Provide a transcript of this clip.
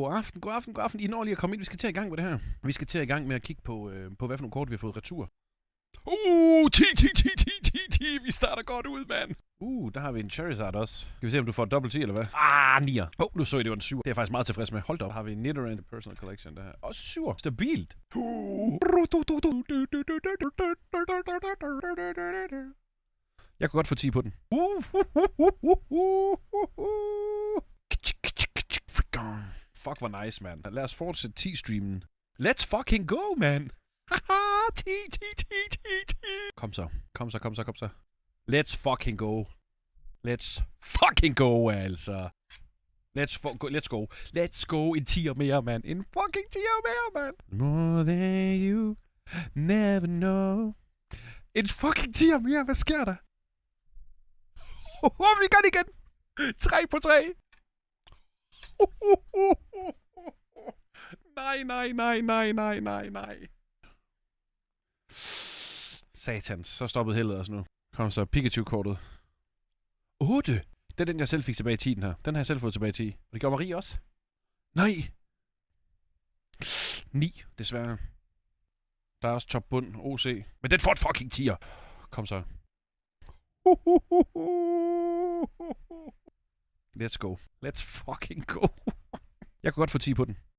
God aften, god aften, god aften. I når lige at komme ind. Vi skal til at i gang med det her. Vi skal til at i gang med at kigge på hvad for nogle kort, vi har fået retur. 10. Vi starter godt ud, mand. Der har vi en Charizard også. Skal vi se, om du får dobbelt 10, eller hvad? 9'er. Nu så I, det var en 7. Det er jeg faktisk meget tilfreds med. Hold da op. Har vi en Nidoran Personal Collection, det her. Også 7. Stabilt. Jeg kunne godt få 10 på den. Fuck, hvor nice, man. Lad os fortsætte 10-streamen. Let's fucking go, man. Haha, 10. Kom så. Let's fucking go. Let's fucking go, altså. Let's go. Let's go. En 10'er mere, man. En fucking 10'er mere, man. More than you never know. En fucking 10'er mere. Hvad sker der? Vi gør det igen. 3 på 3. Nej. Satans, så stoppede heldet os nu. Kom så, Pikachu-kortet. 8! Det er den, jeg selv fik tilbage i 10, den her. Den har jeg selv fået tilbage i 10. Og det gjorde Marie også. Nej! 9, desværre. Der er også top bund, OC. Men den får et fucking 10'er. Kom så. Let's go. Let's fucking go. Jeg kunne godt få 10 på den.